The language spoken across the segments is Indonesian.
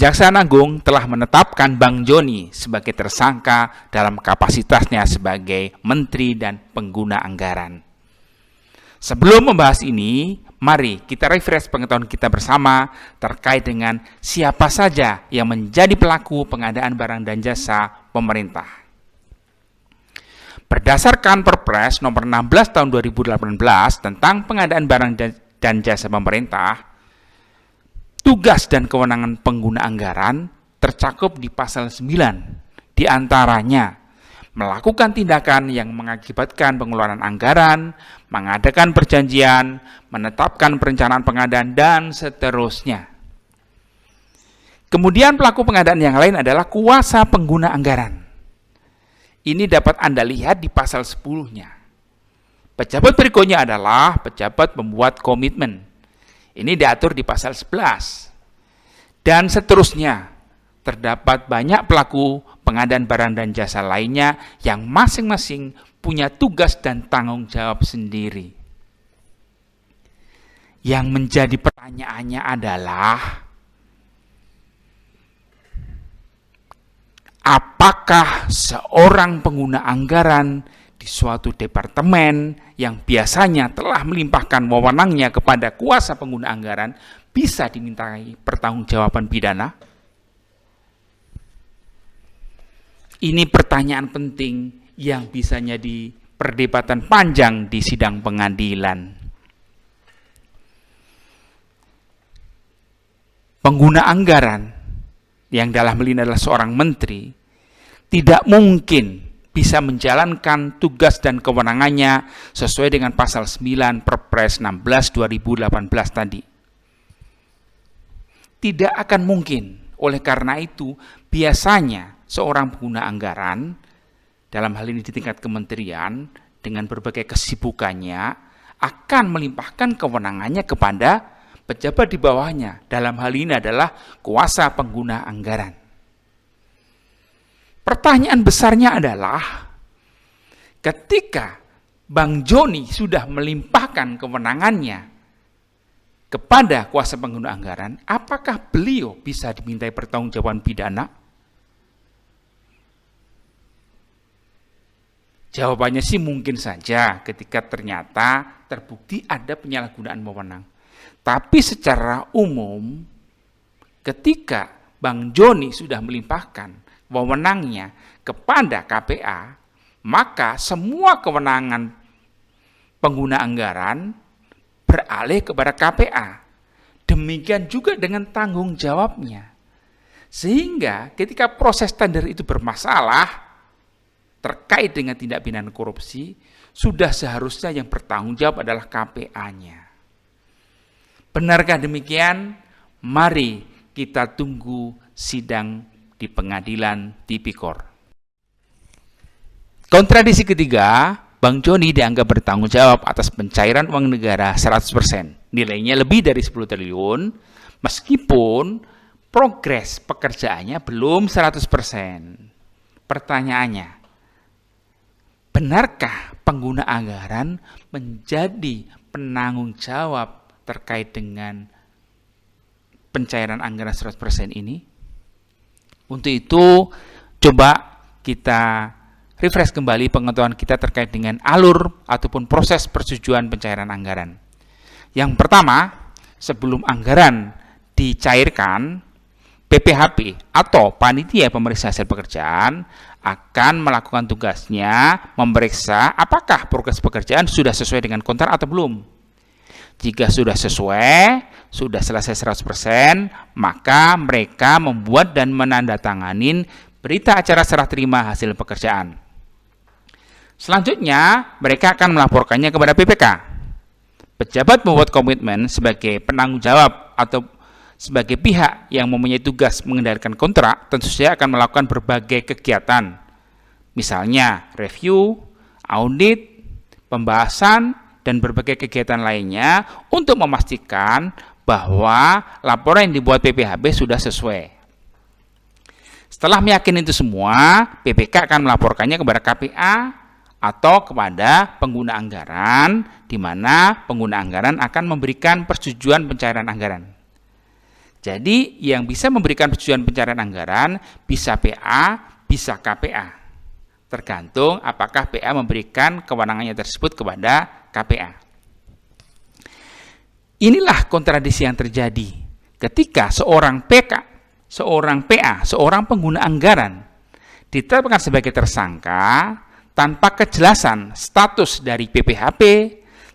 Kejaksaan Agung telah menetapkan Bang Joni sebagai tersangka dalam kapasitasnya sebagai Menteri dan Pengguna Anggaran. Sebelum membahas ini, mari kita refresh pengetahuan kita bersama terkait dengan siapa saja yang menjadi pelaku pengadaan barang dan jasa pemerintah. Berdasarkan Perpres nomor 16 tahun 2018 tentang pengadaan barang dan jasa pemerintah, tugas dan kewenangan pengguna anggaran tercakup di pasal 9, diantaranya melakukan tindakan yang mengakibatkan pengeluaran anggaran, mengadakan perjanjian, menetapkan perencanaan pengadaan, dan seterusnya. Kemudian pelaku pengadaan yang lain adalah kuasa pengguna anggaran. Ini dapat Anda lihat di pasal 10-nya. Pejabat berikutnya adalah pejabat pembuat komitmen. Ini diatur di pasal 11. Dan seterusnya, terdapat banyak pelaku pengadaan barang dan jasa lainnya yang masing-masing punya tugas dan tanggung jawab sendiri. Yang menjadi pertanyaannya adalah, apakah seorang pengguna anggaran di suatu departemen yang biasanya telah melimpahkan wewenangnya kepada kuasa pengguna anggaran bisa dimintai pertanggungjawaban pidana? Ini pertanyaan penting yang bisa jadi perdebatan panjang di sidang pengadilan. Pengguna anggaran yang dalam hal ini adalah seorang menteri tidak mungkin bisa menjalankan tugas dan kewenangannya sesuai dengan pasal 9 Perpres 16 2018 tadi. Tidak akan mungkin. Oleh karena itu, biasanya seorang pengguna anggaran, dalam hal ini di tingkat kementerian, dengan berbagai kesibukannya, akan melimpahkan kewenangannya kepada pejabat di bawahnya. Dalam hal ini adalah kuasa pengguna anggaran. Pertanyaan besarnya adalah, ketika Bang Joni sudah melimpahkan kewenangannya kepada kuasa pengguna anggaran, apakah beliau bisa dimintai pertanggungjawaban pidana? Jawabannya sih mungkin saja ketika ternyata terbukti ada penyalahgunaan wewenang. Tapi secara umum, ketika Bang Joni sudah melimpahkan wewenangnya kepada KPA, maka semua kewenangan pengguna anggaran beralih kepada KPA. Demikian juga dengan tanggung jawabnya. Sehingga ketika proses tender itu bermasalah terkait dengan tindak pidana korupsi, sudah seharusnya yang bertanggung jawab adalah KPA-nya. Benarkah demikian? Mari kita tunggu sidang di pengadilan tipikor. Kontradiksi ketiga, Bang Joni dianggap bertanggung jawab atas pencairan uang negara 100%. Nilainya lebih dari 10 triliun, meskipun progres pekerjaannya belum 100%. Pertanyaannya, benarkah pengguna anggaran menjadi penanggung jawab terkait dengan pencairan anggaran 100% ini? Untuk itu, coba kita refresh kembali pengetahuan kita terkait dengan alur ataupun proses persetujuan pencairan anggaran. Yang pertama, sebelum anggaran dicairkan, PPHP atau Panitia Pemeriksa Hasil Pekerjaan akan melakukan tugasnya memeriksa apakah progres pekerjaan sudah sesuai dengan kontrak atau belum. Jika sudah sesuai, sudah selesai 100%, maka mereka membuat dan menandatanganin berita acara serah terima hasil pekerjaan. Selanjutnya, mereka akan melaporkannya kepada PPK. Pejabat membuat komitmen sebagai penanggung jawab atau sebagai pihak yang mempunyai tugas mengendalikan kontrak, tentu saja akan melakukan berbagai kegiatan. Misalnya, review, audit, pembahasan, dan berbagai kegiatan lainnya untuk memastikan bahwa laporan yang dibuat PPHB sudah sesuai. Setelah meyakini itu semua, PPK akan melaporkannya kepada KPA atau kepada pengguna anggaran, di mana pengguna anggaran akan memberikan persetujuan pencairan anggaran. Jadi yang bisa memberikan persetujuan pencairan anggaran bisa PA, bisa KPA. Tergantung apakah PA memberikan kewenangannya tersebut kepada KPA. Inilah kontradiksi yang terjadi ketika seorang PA, seorang pengguna anggaran ditetapkan sebagai tersangka tanpa kejelasan status dari PPHP,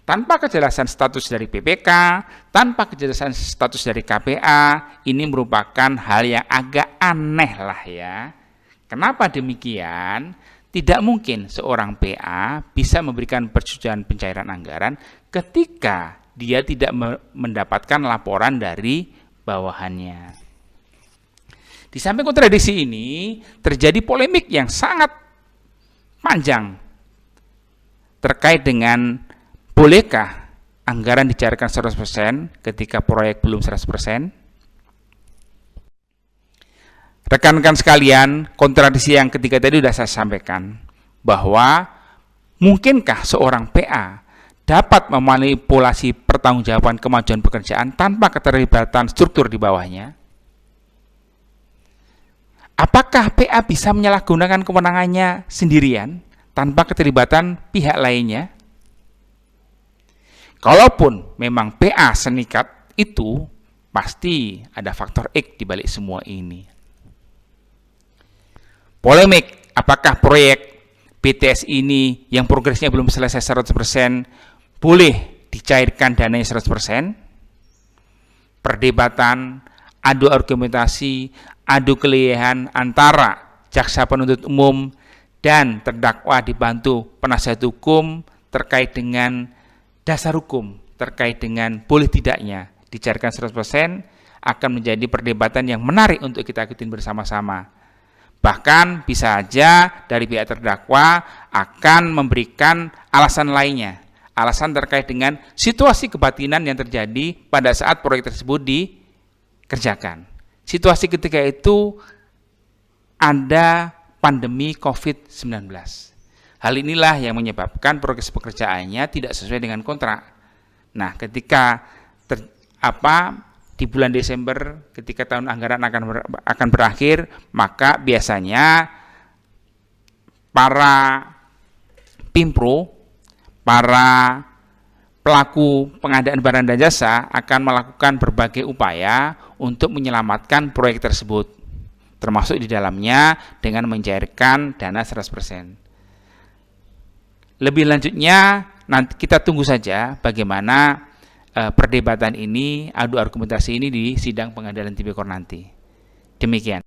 tanpa kejelasan status dari PPK, tanpa kejelasan status dari KPA. Ini merupakan hal yang agak aneh lah ya. Kenapa demikian? Tidak mungkin seorang PA bisa memberikan persetujuan pencairan anggaran ketika dia tidak mendapatkan laporan dari bawahannya. Di samping kontradiksi ini, terjadi polemik yang sangat panjang terkait dengan bolehkah anggaran dicairkan 100% ketika proyek belum 100%? Rekan-rekan sekalian, kontradiksi yang ketiga tadi sudah saya sampaikan, bahwa mungkinkah seorang PA dapat memanipulasi pertanggungjawaban kemajuan pekerjaan tanpa keterlibatan struktur di bawahnya? Apakah PA bisa menyalahgunakan kewenangannya sendirian tanpa keterlibatan pihak lainnya? Kalaupun memang PA senikat itu, pasti ada faktor X di balik semua ini. Polemik, apakah proyek BTS ini yang progresnya belum selesai 100% boleh dicairkan dananya 100%? Perdebatan, adu argumentasi, adu kelihayan antara jaksa penuntut umum dan terdakwa dibantu penasihat hukum terkait dengan dasar hukum, terkait dengan boleh tidaknya dicairkan 100% akan menjadi perdebatan yang menarik untuk kita ikutin bersama-sama. Bahkan bisa saja dari pihak terdakwa akan memberikan alasan lainnya, alasan terkait dengan situasi kebatinan yang terjadi pada saat proyek tersebut dikerjakan. Situasi ketika itu ada pandemi COVID-19. Hal inilah yang menyebabkan progres pekerjaannya tidak sesuai dengan kontrak. Nah, ketika di bulan Desember, ketika tahun anggaran akan berakhir, maka biasanya para Pimpro, para pelaku pengadaan barang dan jasa akan melakukan berbagai upaya untuk menyelamatkan proyek tersebut, termasuk di dalamnya dengan mencairkan dana 100%. Lebih lanjutnya, nanti kita tunggu saja bagaimana perdebatan ini, adu argumentasi ini di sidang pengadilan tipikor nanti. Demikian.